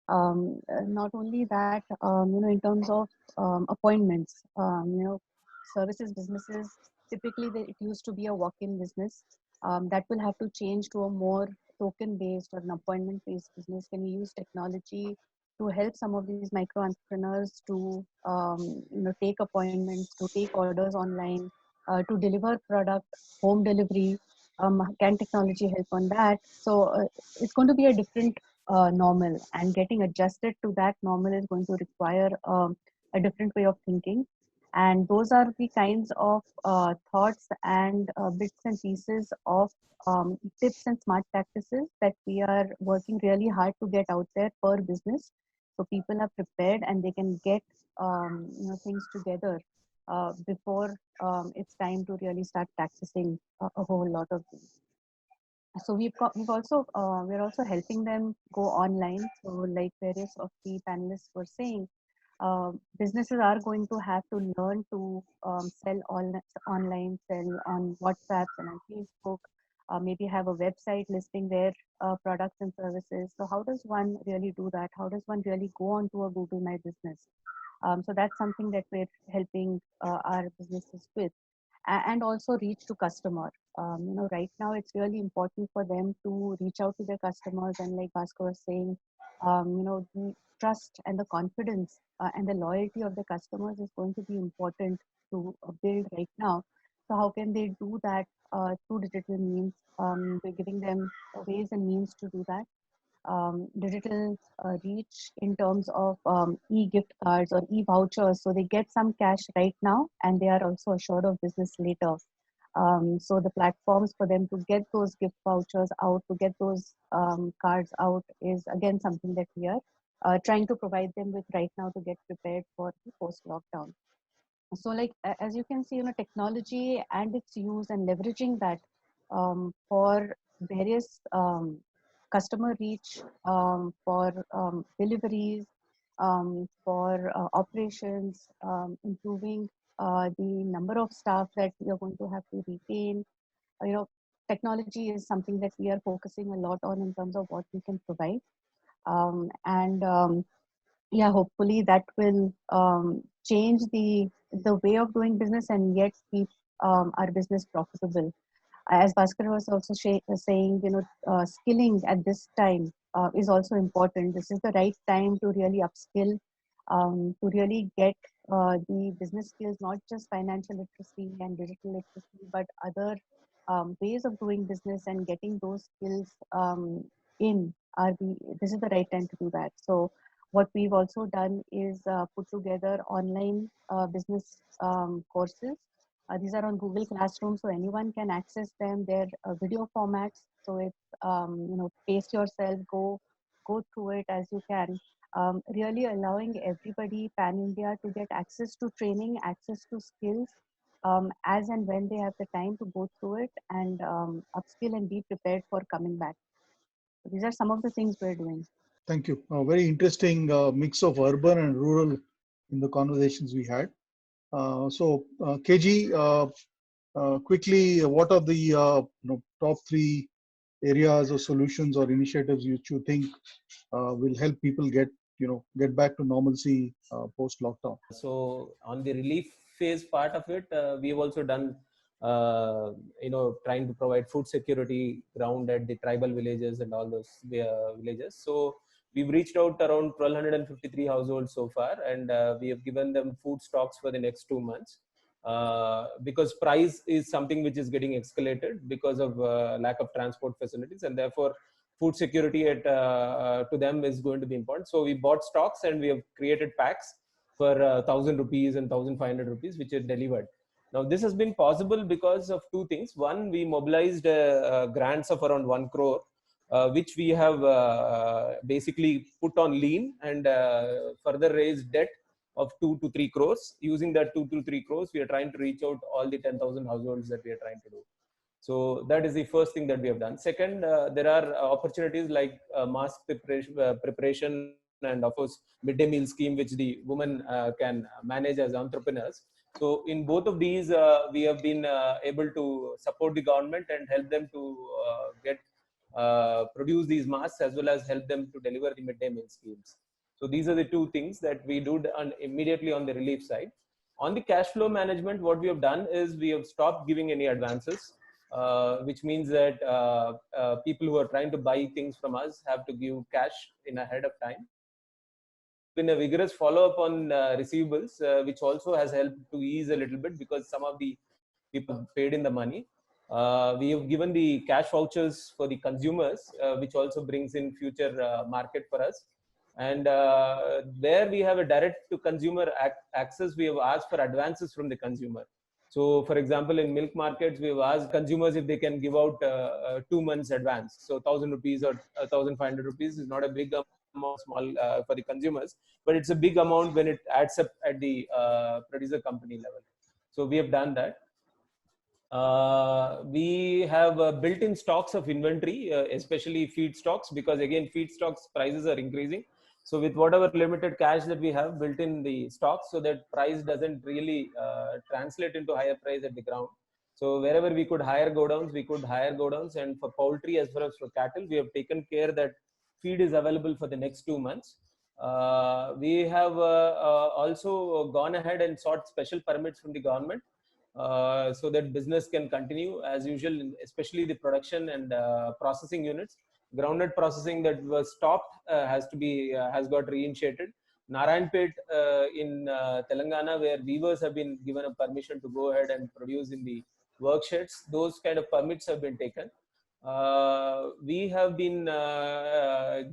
Not only that, in terms of appointments, services businesses, typically it used to be a walk-in business. That will have to change to a more token-based or an appointment-based business. Can we use technology to help some of these micro entrepreneurs to take appointments, to take orders online, to deliver product, home delivery? Can technology help on that? So it's going to be a different normal, and getting adjusted to that normal is going to require a different way of thinking. And those are the kinds of thoughts and bits and pieces of tips and smart practices that we are working really hard to get out there for business. So people are prepared and they can get things together before it's time to really start practicing a whole lot of things. So we're also helping them go online. So like various of the panelists were saying, businesses are going to have to learn to sell online, sell on WhatsApp and on Facebook, maybe have a website listing their products and services. So how does one really do that? How does one really go onto a Google My Business? So that's something that we're helping our businesses with, and also reach to customer. Right now it's really important for them to reach out to their customers, and like Bhaskar was saying, the trust and the confidence and the loyalty of the customers is going to be important to build right now. So how can they do that through digital means? We're giving them ways and means to do that. Digital reach in terms of e-gift cards or e-vouchers. So they get some cash right now and they are also assured of business later. So the platforms for them to get those gift vouchers out, to get those cards out is again something that we are trying to provide them with right now to get prepared for the post-lockdown. So like, as you can see, technology and its use and leveraging that for various customer reach, for deliveries, for operations, improving the number of staff that you're going to have to retain. Technology is something that we are focusing a lot on in terms of what we can provide. Yeah, hopefully that will change the way of doing business and yet keep our business profitable. As Bhaskar was also saying, skilling at this time is also important. This is the right time to really upskill, to really get the business skills, not just financial literacy and digital literacy, but other ways of doing business, and getting those skills this is the right time to do that. So what we've also done is put together online business courses. These are on Google Classroom, so anyone can access them. They're video formats, so it's pace yourself, go through it as you can. Really allowing everybody pan-India to get access to training, access to skills, as and when they have the time to go through it and upskill and be prepared for coming back. So these are some of the things we're doing. Thank you. A very interesting mix of urban and rural in the conversations we had. KG, quickly, what are the top 3 areas or solutions or initiatives which you think will help people get back to normalcy post lockdown? So on the relief phase part of it, we have also done trying to provide food security ground at the tribal villages and all those villages. So we've reached out around 1,253 households so far, and we have given them food stocks for the next 2 months. Because price is something which is getting escalated because of lack of transport facilities, and therefore food security to them is going to be important. So we bought stocks and we have created packs for 1,000 rupees and 1,500 rupees, which are delivered. Now this has been possible because of 2 things. One, we mobilized grants of around 1 crore, which we have basically put on lean and further raised debt of 2 to 3 crores. Using that 2 to 3 crores, we are trying to reach out all the 10,000 households that we are trying to do. So that is the first thing that we have done. Second, there are opportunities like mask preparation and of course midday meal scheme, which the women can manage as entrepreneurs. So in both of these, we have been able to support the government and help them to produce these masks, as well as help them to deliver the midday meal schemes. So these are the 2 things that we do immediately on the relief side. On the cash flow management, what we have done is we have stopped giving any advances, which means that people who are trying to buy things from us have to give cash in ahead of time. Been a vigorous follow-up on receivables, which also has helped to ease a little bit because some of the people paid in the money. We have given the cash vouchers for the consumers, which also brings in future market for us. And there we have a direct to consumer access. We have asked for advances from the consumer. So for example, in milk markets, we've asked consumers if they can give out 2 months advance. So 1,000 rupees or 1,500 rupees is not a big amount, small for the consumers, but it's a big amount when it adds up at the producer company level. So we have done that. We have built-in stocks of inventory, especially feed stocks, because again, feed stocks prices are increasing. So with whatever limited cash that we have built in the stocks, so that price doesn't really translate into higher price at the ground. So wherever we could hire godowns, we could hire godowns. And for poultry as well as for cattle, we have taken care that feed is available for the next 2 months. We have also gone ahead and sought special permits from the government so that business can continue as usual, especially the production and processing units. Groundnut processing that was stopped has got reinitiated. Narayanpet in Telangana, where weavers have been given a permission to go ahead and produce in the work sheds, those kind of permits have been taken. We have been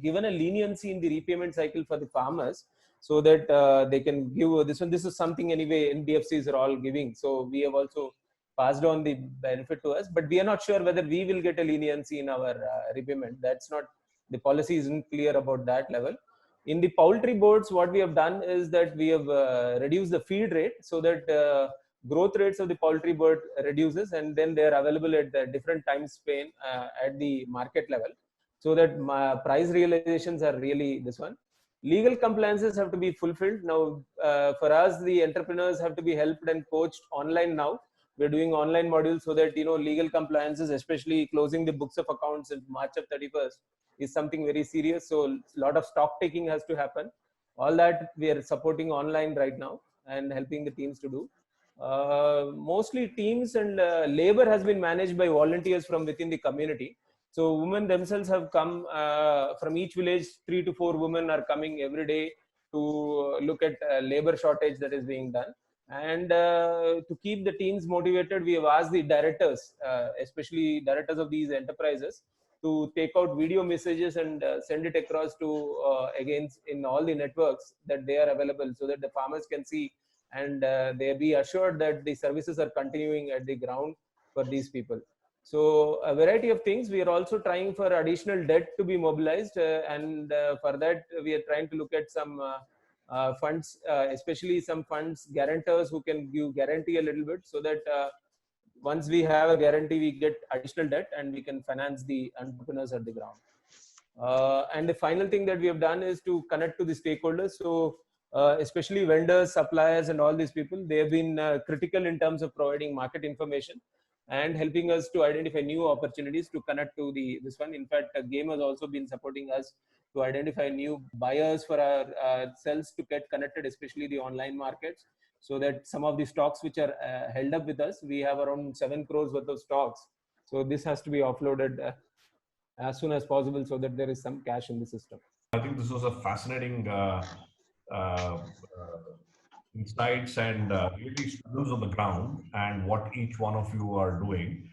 given a leniency in the repayment cycle for the farmers, so that they can give this one. This is something anyway NBFCs are all giving. So we have also passed on the benefit to us, but we are not sure whether we will get a leniency in our repayment. That's not, the policy isn't clear about that level. In the poultry boards, what we have done is that we have reduced the feed rate so that growth rates of the poultry bird reduces, and then they are available at the different time span at the market level, so that price realizations are really this one. Legal compliances have to be fulfilled. Now, for us, the entrepreneurs have to be helped and coached online now. We're doing online modules so that, legal compliances, especially closing the books of accounts in March of 31st, is something very serious. So a lot of stock taking has to happen. All that we are supporting online right now and helping the teams to do. Mostly teams and labor has been managed by volunteers from within the community. So women themselves have come from each village. 3 to 4 women are coming every day to look at labor shortage that is being done. And to keep the teams motivated, we have asked the directors, especially directors of these enterprises, to take out video messages and send it across to against in all the networks that they are available, so that the farmers can see and they be assured that the services are continuing at the ground for these people. So a variety of things. We are also trying for additional debt to be mobilized, and for that we are trying to look at some funds, especially some funds guarantors who can give guarantee a little bit, so that once we have a guarantee, we get additional debt and we can finance the entrepreneurs at the ground. And the final thing that we have done is to connect to the stakeholders. So especially vendors, suppliers, and all these people, they have been critical in terms of providing market information and helping us to identify new opportunities to connect to this one. In fact, GAME has also been supporting us to identify new buyers for our cells to get connected, especially the online markets, so that some of the stocks which are held up with us, we have around 7 crores worth of stocks. So this has to be offloaded as soon as possible, so that there is some cash in the system. I think this was a fascinating insights and really struggles on the ground and what each one of you are doing.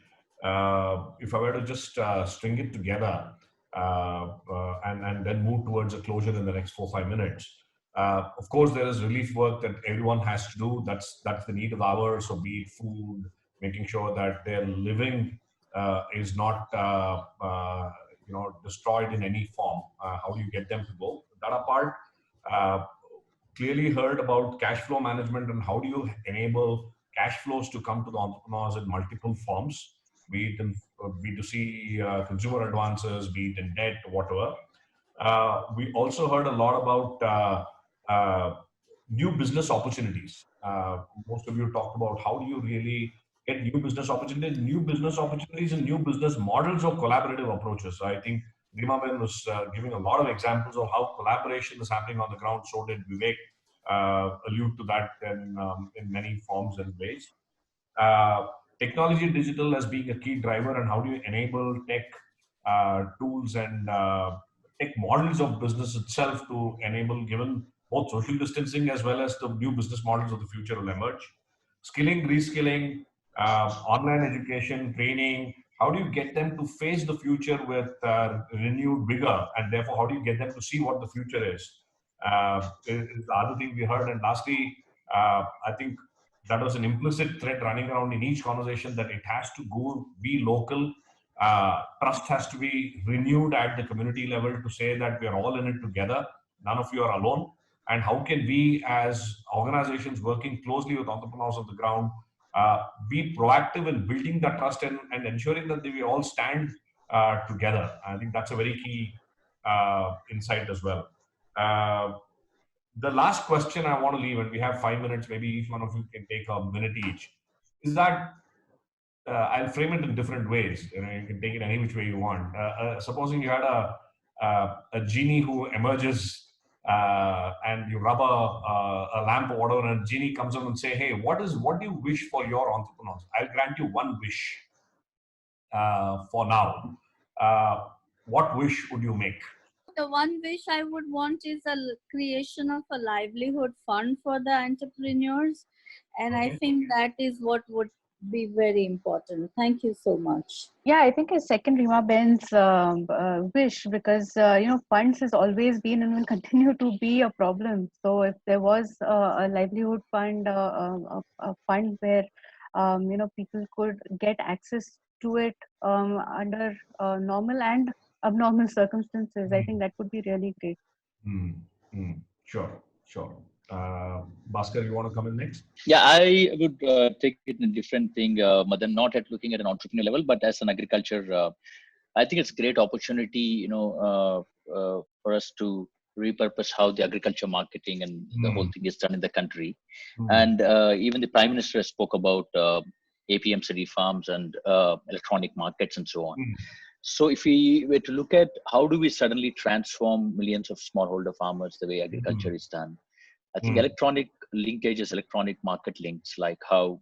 If I were to just string it together and then move towards a closure in the next 4-5 minutes. Of course, there is relief work that everyone has to do. That's the need of the hour. So be it food, making sure that their living is not destroyed in any form. How do you get them to go? That apart, clearly heard about cash flow management and how do you enable cash flows to come to the entrepreneurs in multiple forms, be it in B2C, consumer advances, be it in debt, whatever. We also heard a lot about new business opportunities. Most of you talked about how do you really get new business opportunities and new business models of collaborative approaches. So I think Rimaben was giving a lot of examples of how collaboration is happening on the ground. So did Vivek allude to that in many forms and ways. Technology and digital as being a key driver, and how do you enable tech tools and tech models of business itself to enable, given both social distancing as well as the new business models of the future will emerge. Skilling, reskilling, online education, training, how do you get them to face the future with renewed vigor? And therefore, how do you get them to see what the future is the other thing we heard. And lastly, I think that was an implicit thread running around in each conversation that it has to be local. Trust has to be renewed at the community level to say that we are all in it together. None of you are alone. And how can we, as organizations working closely with entrepreneurs on the ground, be proactive in building that trust and ensuring that we all stand together? I think that's a very key insight as well. The last question I want to leave, and we have 5 minutes, maybe each one of you can take a minute each, is that I'll frame it in different ways. You can take it any which way you want. Supposing you had a genie who emerges and you rub a lamp or whatever, and a genie comes up and say, "Hey, what do you wish for your entrepreneurs? I'll grant you one wish for now. What wish would you make?" The one wish I would want is a creation of a livelihood fund for the entrepreneurs. And I think that is what would be very important. Thank you so much. Yeah, I think a second Rima Ben's wish, because funds has always been and will continue to be a problem. So if there was a livelihood fund, a fund where people could get access to it under normal and abnormal circumstances, I think that would be really great. Sure. Bhaskar, you want to come in next? Yeah, I would take it in a different thing, Madan, not at looking at an entrepreneur level, but as an agriculture, I think it's a great opportunity, for us to repurpose how the agriculture marketing and the whole thing is done in the country. And even the Prime Minister spoke about APMCD farms and electronic markets and so on. So if we were to look at how do we suddenly transform millions of smallholder farmers the way agriculture is done, I think electronic linkages, electronic market links, like how,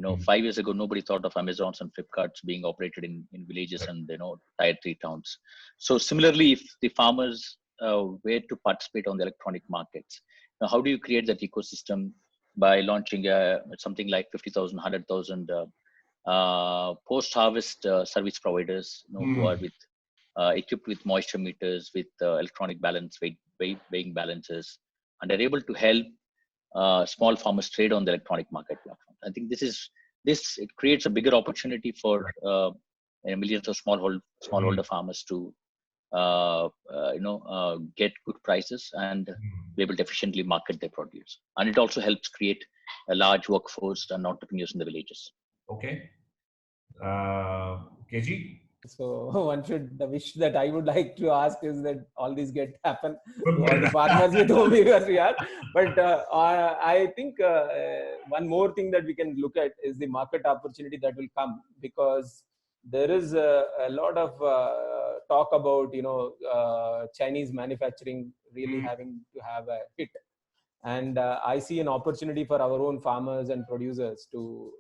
5 years ago, nobody thought of Amazons and Flipkarts being operated in villages and, tier 3 towns. So similarly, if the farmers were to participate on the electronic markets, now how do you create that ecosystem by launching something like 50,000, 100,000 post-harvest service providers, who are equipped with moisture meters, with electronic weighing balances, and are able to help small farmers trade on the electronic market platform. I think it creates a bigger opportunity for millions of smallholder farmers to get good prices and be able to efficiently market their produce. And it also helps create a large workforce and entrepreneurs in the villages. Okay. KG? So the wish that I would like to ask is that all these happen to all the farmers with whom we are. But I think one more thing that we can look at is the market opportunity that will come, because there is a lot of talk about Chinese manufacturing really having to have a hit, and I see an opportunity for our own farmers and producers to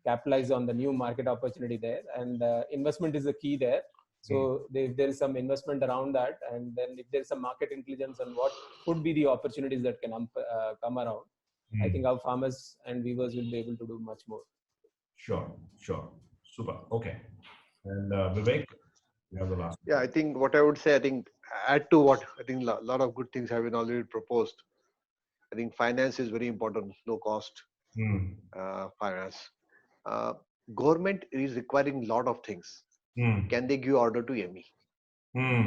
capitalize on the new market opportunity there, and investment is the key there. So if there is some investment around that, and then if there is some market intelligence on what could be the opportunities that can come around, I think our farmers and weavers will be able to do much more. Sure. Super. Okay. And Vivek, you have the last. Yeah, I think what I would say, add to what I think a lot of good things have been already proposed. I think finance is very important, low cost finance. Government is requiring a lot of things. Can they give order to ME?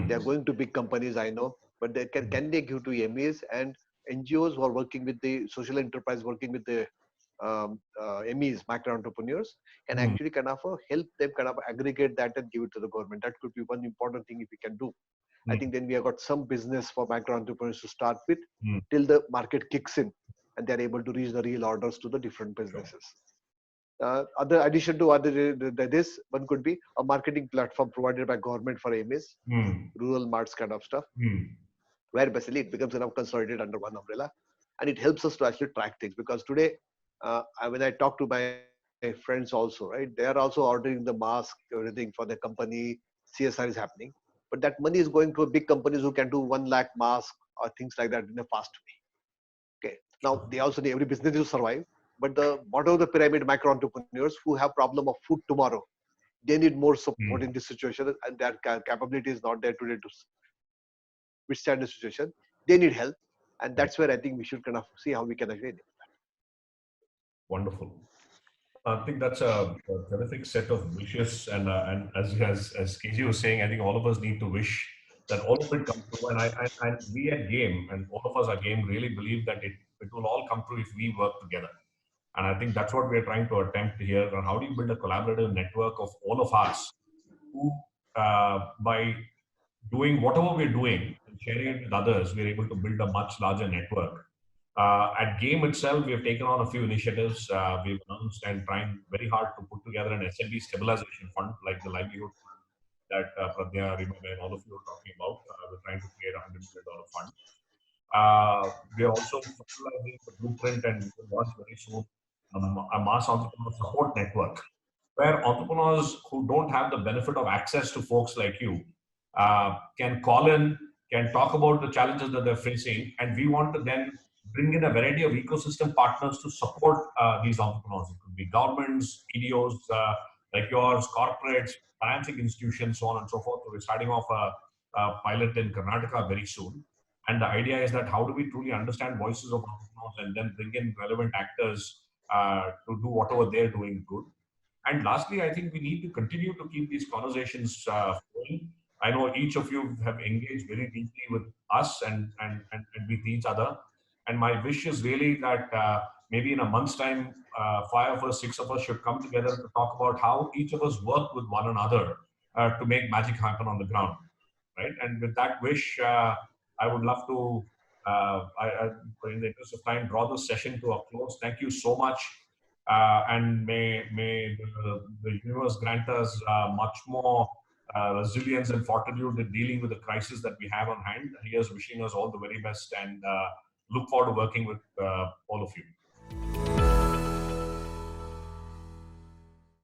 They are going to big companies, I know, but can they give to MEs and NGOs who are working with the social enterprise, working with the MEs, micro entrepreneurs, can actually help them aggregate that and give it to the government. That could be one important thing if we can do. I think then we have got some business for micro entrepreneurs to start with till the market kicks in and they're able to reach the real orders to the different businesses. Other addition to this, one could be a marketing platform provided by government for MEs, rural marts kind of stuff, where basically it becomes consolidated under one umbrella, and it helps us to actually track things. Because today, when I talk to my friends also, right, they are also ordering the mask, everything for their company. CSR is happening, but that money is going to big companies who can do 1 lakh masks or things like that in a fast way. Okay, now they also need every business to survive. But the bottom of the pyramid micro entrepreneurs who have problem of food tomorrow, they need more support in this situation, and their capability is not there today to withstand the situation. They need help, and that's where I think we should kind of see how we can again. Wonderful. I think that's a terrific set of wishes, and as KG was saying, I think all of us need to wish that all of it comes through. And we at Game, and all of us at Game, really believe that it will all come through if we work together. And I think that's what we're trying to attempt here. And how do you build a collaborative network of all of us who, by doing whatever we're doing and sharing it with others, we're able to build a much larger network. At Game itself, we have taken on a few initiatives. We've announced and trying very hard to put together an SMB stabilization fund, like the livelihood fund that Pradnya, Rima, and all of you are talking about. We're trying to create a $100 million fund. We are also finalizing the blueprint, and we will launch very soon a mass entrepreneur support network, where entrepreneurs who don't have the benefit of access to folks like you can call in, can talk about the challenges that they're facing, and we want to then bring in a variety of ecosystem partners to support these entrepreneurs. It could be governments, EDOs like yours, corporates, financing institutions, so on and so forth. So we're starting off a pilot in Karnataka very soon. And the idea is that how do we truly understand voices of entrepreneurs and then bring in relevant actors to do whatever they're doing good. And lastly, I think we need to continue to keep these conversations going. I know each of you have engaged very deeply with us and with each other. And my wish is really that maybe in a month's time, 5 of us, 6 of us should come together to talk about how each of us work with one another to make magic happen on the ground, right? And with that wish, I would love to, in the interest of time, draw this session to a close. Thank you so much. And may the universe grant us much more resilience and fortitude in dealing with the crisis that we have on hand. Here's wishing us all the very best, and look forward to working with all of you.